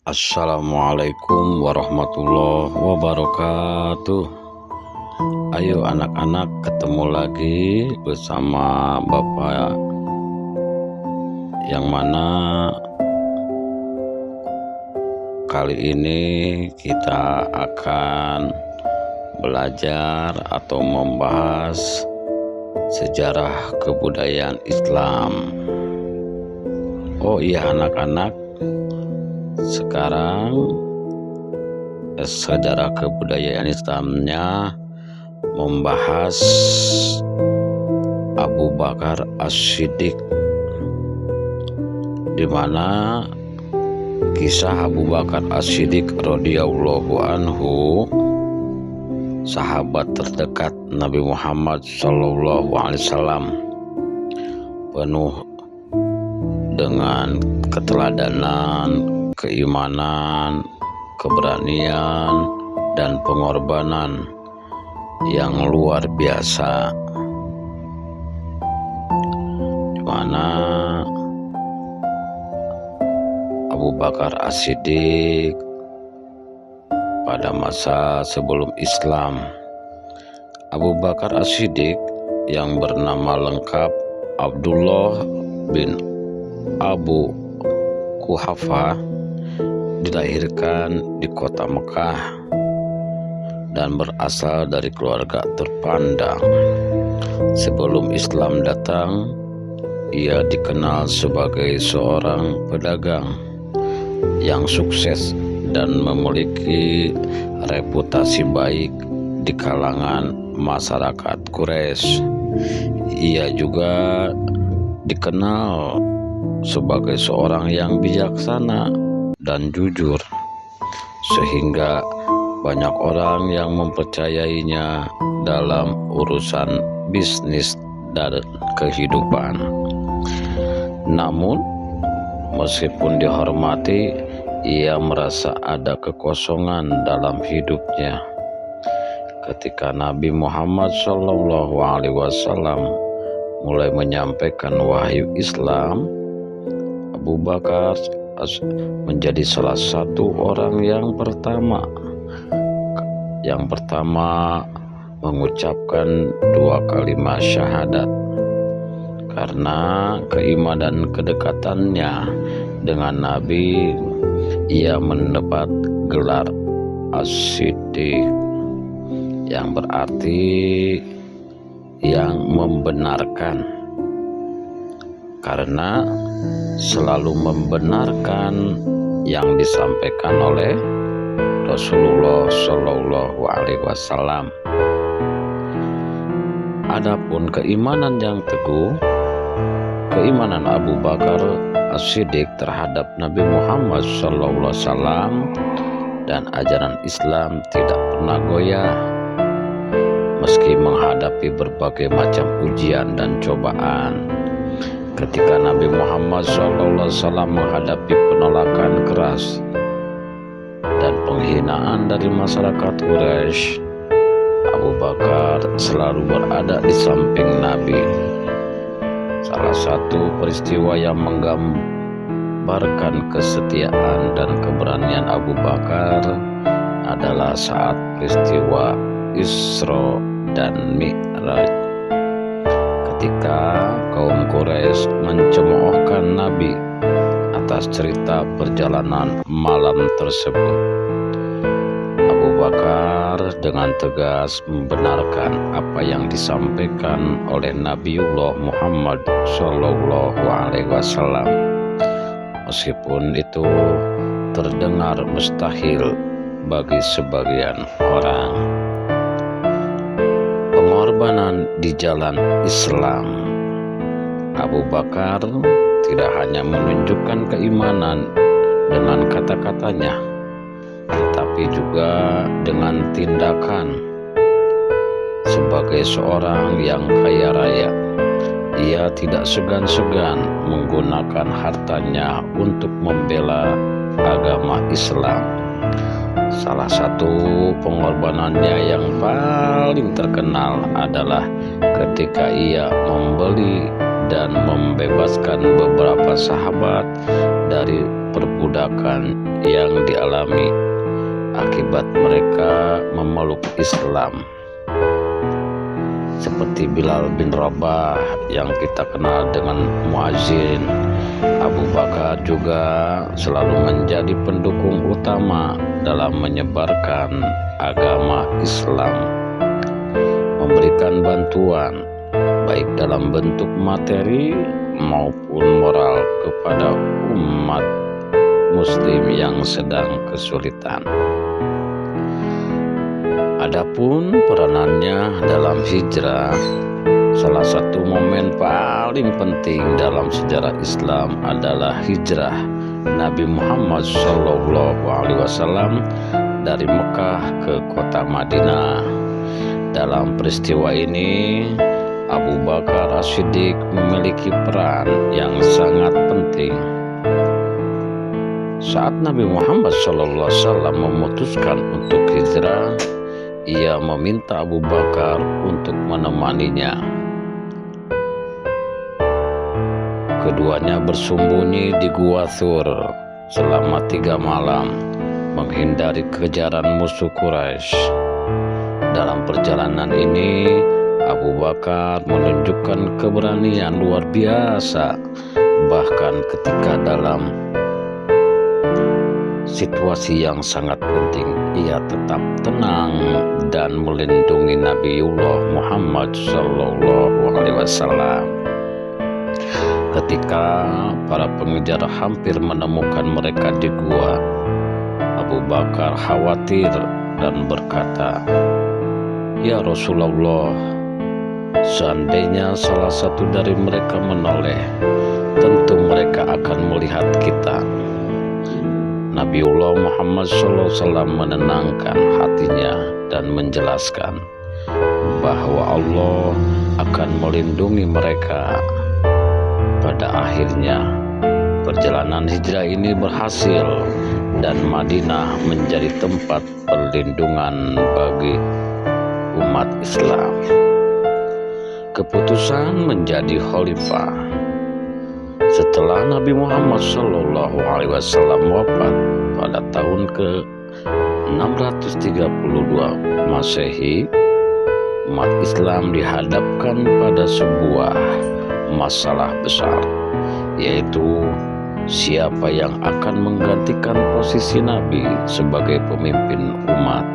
Assalamualaikum warahmatullahi wabarakatuh. Ayo anak-anak, ketemu lagi bersama Bapak, yang mana kali ini kita akan belajar atau membahas sejarah kebudayaan Islam. Oh iya anak-anak, sekarang sejarah kebudayaan Islamnya membahas Abu Bakar As-Siddiq, di mana kisah Abu Bakar As-Siddiq radhiyallahu anhu, sahabat terdekat Nabi Muhammad SAW, penuh dengan keteladanan, keimanan, keberanian, dan pengorbanan yang luar biasa, di mana Abu Bakar As-Siddiq pada masa sebelum Islam. Abu Bakar As-Siddiq yang bernama lengkap Abdullah bin Abu Quhafah dilahirkan di kota Mekah dan berasal dari keluarga terpandang. Sebelum Islam datang, ia dikenal sebagai seorang pedagang yang sukses dan memiliki reputasi baik di kalangan masyarakat Quraisy. Ia juga dikenal sebagai seorang yang bijaksana dan jujur, sehingga banyak orang yang mempercayainya dalam urusan bisnis dan kehidupan. Namun, meskipun dihormati, ia merasa ada kekosongan dalam hidupnya. Ketika Nabi Muhammad SAW mulai menyampaikan wahyu Islam, Abu Bakar menjadi salah satu orang yang pertama mengucapkan 2 kalimat syahadat. Karena keimanan dan kedekatannya dengan Nabi, ia mendapat gelar As-Siddiq, yang berarti yang membenarkan, karena selalu membenarkan yang disampaikan oleh Rasulullah SAW. Adapun keimanan yang teguh, keimanan Abu Bakar As-Siddiq terhadap Nabi Muhammad SAW dan ajaran Islam tidak pernah goyah meski menghadapi berbagai macam ujian dan cobaan. Ketika Nabi Muhammad SAW menghadapi penolakan keras dan penghinaan dari masyarakat Quraisy, Abu Bakar selalu berada di samping Nabi. Salah satu peristiwa yang menggambarkan kesetiaan dan keberanian Abu Bakar adalah saat peristiwa Isra dan Mi'raj, ketika kaum Quraisy mencemoohkan Nabi atas cerita perjalanan malam tersebut. Abu Bakar dengan tegas membenarkan apa yang disampaikan oleh Nabiullah Muhammad SAW, meskipun itu terdengar mustahil bagi sebagian orang. Pengorbanan di jalan Islam. Abu Bakar tidak hanya menunjukkan keimanan dengan kata-katanya, tetapi juga dengan tindakan. Sebagai seorang yang kaya raya, ia tidak segan-segan menggunakan hartanya untuk membela agama Islam. Salah satu pengorbanannya yang paling terkenal adalah ketika ia membeli dan membebaskan beberapa sahabat dari perbudakan yang dialami akibat mereka memeluk Islam. Seperti Bilal bin Rabah yang kita kenal dengan muazin, Abu Bakar juga selalu menjadi pendukung utama dalam menyebarkan agama Islam, memberikan bantuan baik dalam bentuk materi maupun moral kepada umat muslim yang sedang kesulitan. Adapun peranannya dalam hijrah, salah satu momen paling penting dalam sejarah Islam adalah hijrah Nabi Muhammad SAW dari Mekah ke kota Madinah. Dalam peristiwa ini, Abu Bakar As-Siddiq memiliki peran yang sangat penting. Saat Nabi Muhammad SAW memutuskan untuk hijrah, ia meminta Abu Bakar untuk menemaninya. Keduanya bersembunyi di Gua Thur selama 3 malam, menghindari kejaran musuh Quraisy. Dalam perjalanan ini, Abu Bakar menunjukkan keberanian luar biasa, bahkan ketika dalam situasi yang sangat penting, ia tetap tenang dan melindungi Nabiullah Muhammad SAW. Ketika para pengejar hampir menemukan mereka di gua, Abu Bakar khawatir dan berkata, "Ya Rasulullah, seandainya salah satu dari mereka menoleh, tentu mereka akan melihat kita." Nabiullah Muhammad SAW menenangkan hatinya dan menjelaskan bahwa Allah akan melindungi mereka. Pada akhirnya, perjalanan hijrah ini berhasil dan Madinah menjadi tempat perlindungan bagi umat Islam. Keputusan menjadi khalifah. Setelah Nabi Muhammad SAW wafat pada tahun ke-632 Masehi, umat Islam dihadapkan pada sebuah masalah besar, yaitu siapa yang akan menggantikan posisi Nabi sebagai pemimpin umat.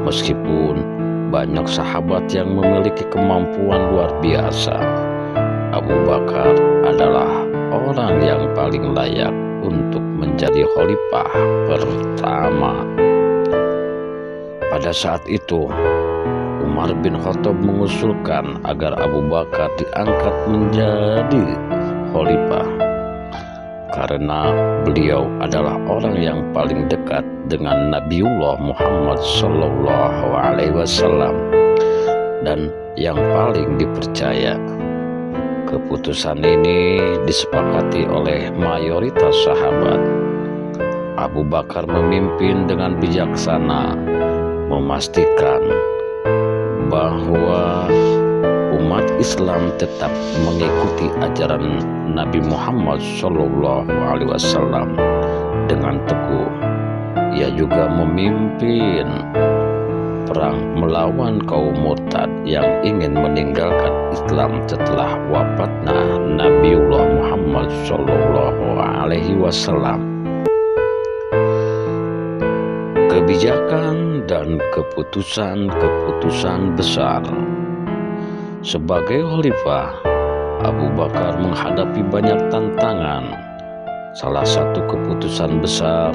Meskipun banyak sahabat yang memiliki kemampuan luar biasa, Abu Bakar adalah orang yang paling layak untuk menjadi khalifah pertama. Pada saat itu, Umar bin Khattab mengusulkan agar Abu Bakar diangkat menjadi khalifah karena beliau adalah orang yang paling dekat dengan Nabiullah Muhammad SAW dan yang paling dipercaya. Keputusan ini disepakati oleh mayoritas sahabat. Abu Bakar memimpin dengan bijaksana, memastikan bahwa umat Islam tetap mengikuti ajaran Nabi Muhammad SAW dengan teguh. Ia juga memimpin perang melawan kaum murtad yang ingin meninggalkan Islam setelah wafatnya Nabiullah Muhammad SAW. Kebijakan dan keputusan besar. Sebagai khalifah, Abu Bakar menghadapi banyak tantangan. Salah satu keputusan besar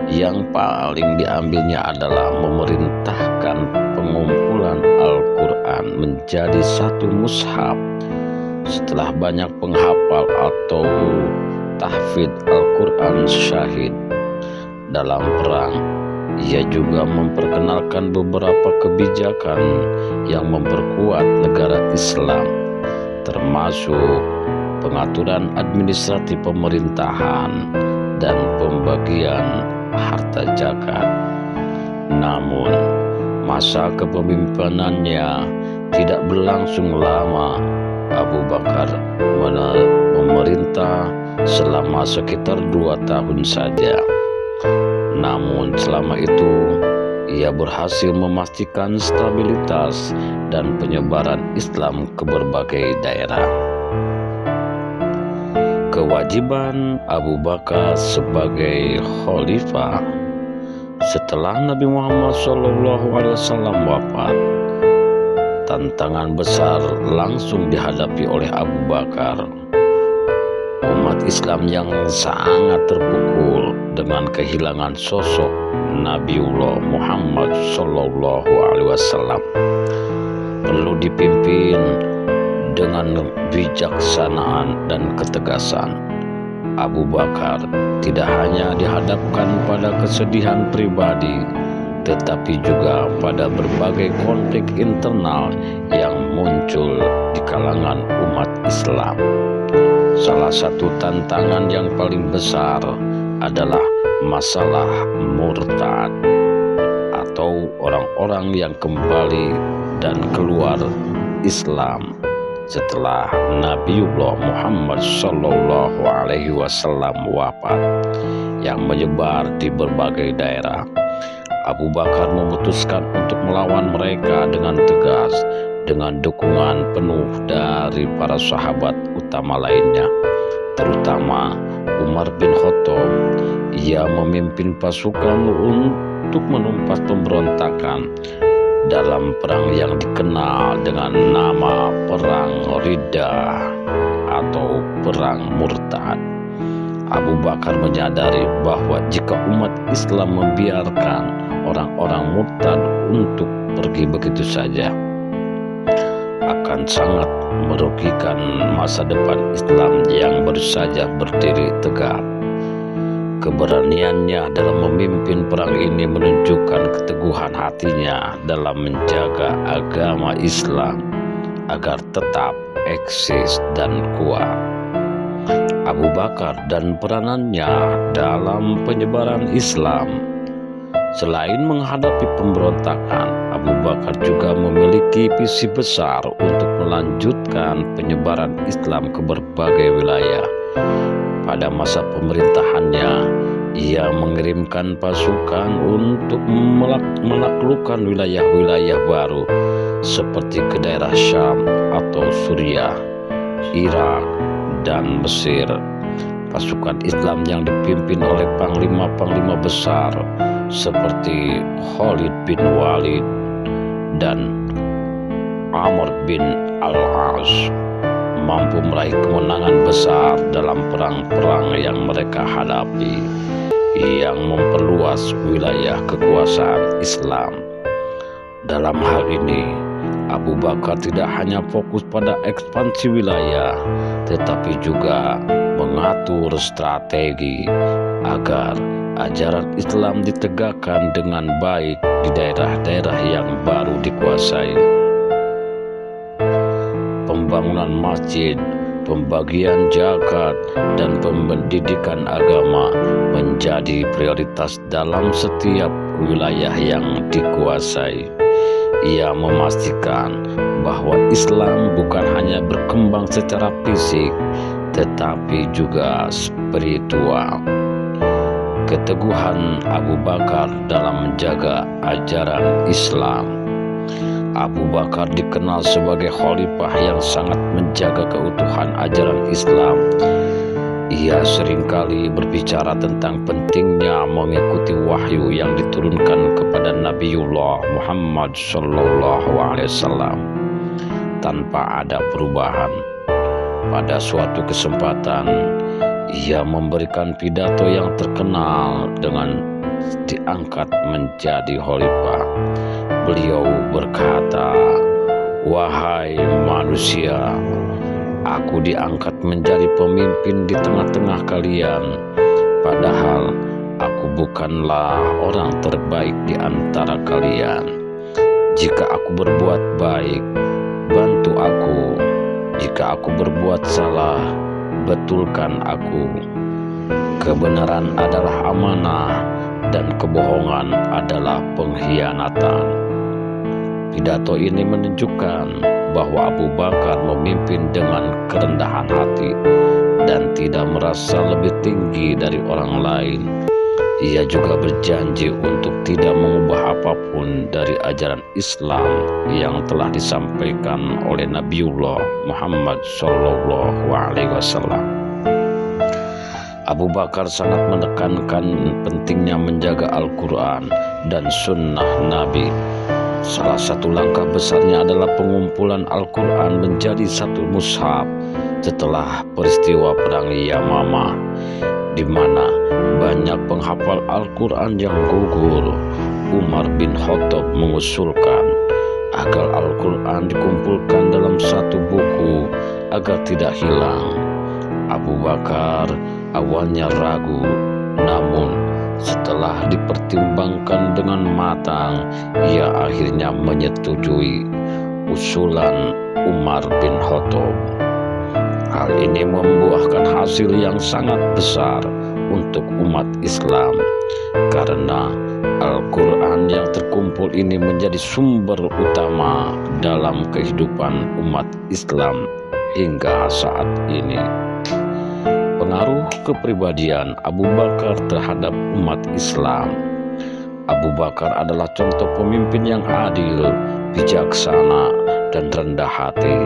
yang paling diambilnya adalah memerintahkan pengumpulan Al-Quran menjadi satu mushaf. Setelah banyak penghafal atau tahfidz Al-Quran syahid dalam perang, ia juga memperkenalkan beberapa kebijakan yang memperkuat negara Islam, termasuk pengaturan administratif pemerintahan dan pembagian harta zakat. Namun, masa kepemimpinannya tidak berlangsung lama. Abu Bakar memerintah selama sekitar 2 tahun saja. Namun selama itu ia berhasil memastikan stabilitas dan penyebaran Islam ke berbagai daerah. Kewajiban Abu Bakar sebagai khalifah setelah Nabi Muhammad SAW wafat, tantangan besar langsung dihadapi oleh Abu Bakar. Umat Islam yang sangat terpukul dengan kehilangan sosok Nabiullah Muhammad SAW perlu dipimpin dengan bijaksanaan dan ketegasan. Abu Bakar tidak hanya dihadapkan pada kesedihan pribadi, tetapi juga pada berbagai konflik internal yang muncul di kalangan umat Islam. Salah satu tantangan yang paling besar adalah masalah murtad atau orang-orang yang kembali dan keluar Islam setelah Nabiullah Muhammad SAW wafat yang menyebar di berbagai daerah. Abu Bakar memutuskan untuk melawan mereka dengan tegas, dengan dukungan penuh dari para sahabat utama lainnya, terutama Umar bin Khattab. Ia memimpin pasukan untuk menumpas pemberontakan dalam perang yang dikenal dengan nama Perang Riddah atau Perang Murtad. Abu Bakar menyadari bahwa jika umat Islam membiarkan orang-orang murtad untuk pergi begitu saja, akan sangat merugikan masa depan Islam yang baru saja berdiri tegak. Keberaniannya dalam memimpin perang ini menunjukkan keteguhan hatinya dalam menjaga agama Islam agar tetap eksis dan kuat. Abu Bakar dan peranannya dalam penyebaran Islam. Selain menghadapi pemberontakan, Abu Bakar juga memiliki visi besar untuk melanjutkan penyebaran Islam ke berbagai wilayah. Pada masa pemerintahannya, ia mengirimkan pasukan untuk menaklukkan wilayah-wilayah baru seperti ke daerah Syam atau Suriah, Irak, dan Mesir. Pasukan Islam yang dipimpin oleh panglima-panglima besar seperti Khalid bin Walid dan Amr bin Al-As mampu meraih kemenangan besar dalam perang-perang yang mereka hadapi, yang memperluas wilayah kekuasaan Islam. Dalam hal ini, Abu Bakar tidak hanya fokus pada ekspansi wilayah, tetapi juga mengatur strategi agar ajaran Islam ditegakkan dengan baik di daerah-daerah yang baru dikuasai. Pembangunan masjid, pembagian zakat, dan pendidikan agama menjadi prioritas dalam setiap wilayah yang dikuasai. Ia memastikan bahwa Islam bukan hanya berkembang secara fisik, tetapi juga spiritual. Keteguhan Abu Bakar dalam menjaga ajaran Islam. Abu Bakar dikenal sebagai khalifah yang sangat menjaga keutuhan ajaran Islam. Ia seringkali berbicara tentang pentingnya mengikuti wahyu yang diturunkan kepada Nabiullah Muhammad SAW tanpa ada perubahan. Pada suatu kesempatan, ia memberikan pidato yang terkenal dengan diangkat menjadi khalifah. Beliau berkata, "Wahai manusia, aku diangkat menjadi pemimpin di tengah-tengah kalian, padahal aku bukanlah orang terbaik di antara kalian. Jika aku berbuat baik, bantu aku. Jika aku berbuat salah, betulkan aku. Kebenaran adalah amanah dan kebohongan adalah pengkhianatan." Pidato ini menunjukkan bahwa Abu Bakar memimpin dengan kerendahan hati dan tidak merasa lebih tinggi dari orang lain. Ia juga berjanji untuk tidak mengubah apapun dari ajaran Islam yang telah disampaikan oleh Nabiullah Muhammad SAW. Abu Bakar sangat menekankan pentingnya menjaga Al-Quran dan Sunnah Nabi. Salah satu langkah besarnya adalah pengumpulan Al-Quran menjadi satu mushaf setelah peristiwa Perang Yamamah, di mana banyak penghafal Al-Quran yang gugur. Umar bin Khattab mengusulkan agar Al-Quran dikumpulkan dalam satu buku agar tidak hilang. Abu Bakar awalnya ragu, namun setelah dipertimbangkan dengan matang, ia akhirnya menyetujui usulan Umar bin Khattab. Hal ini membuahkan hasil yang sangat besar untuk umat Islam, karena Al-Quran yang terkumpul ini menjadi sumber utama dalam kehidupan umat Islam hingga saat ini. Pengaruh kepribadian Abu Bakar terhadap umat Islam. Abu Bakar adalah contoh pemimpin yang adil, bijaksana, dan rendah hati.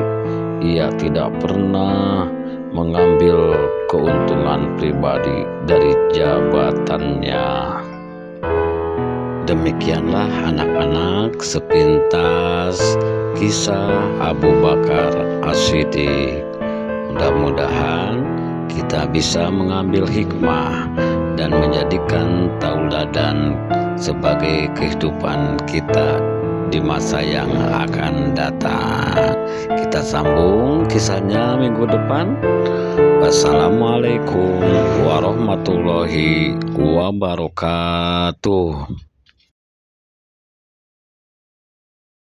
Ia tidak pernah mengambil keuntungan pribadi dari jabatannya. Demikianlah anak-anak sepintas kisah Abu Bakar As-Siddiq. Mudah-mudahan kita bisa mengambil hikmah dan menjadikan tauladan sebagai kehidupan kita di masa yang akan datang. Kita sambung kisahnya minggu depan. Wassalamualaikum warahmatullahi wabarakatuh.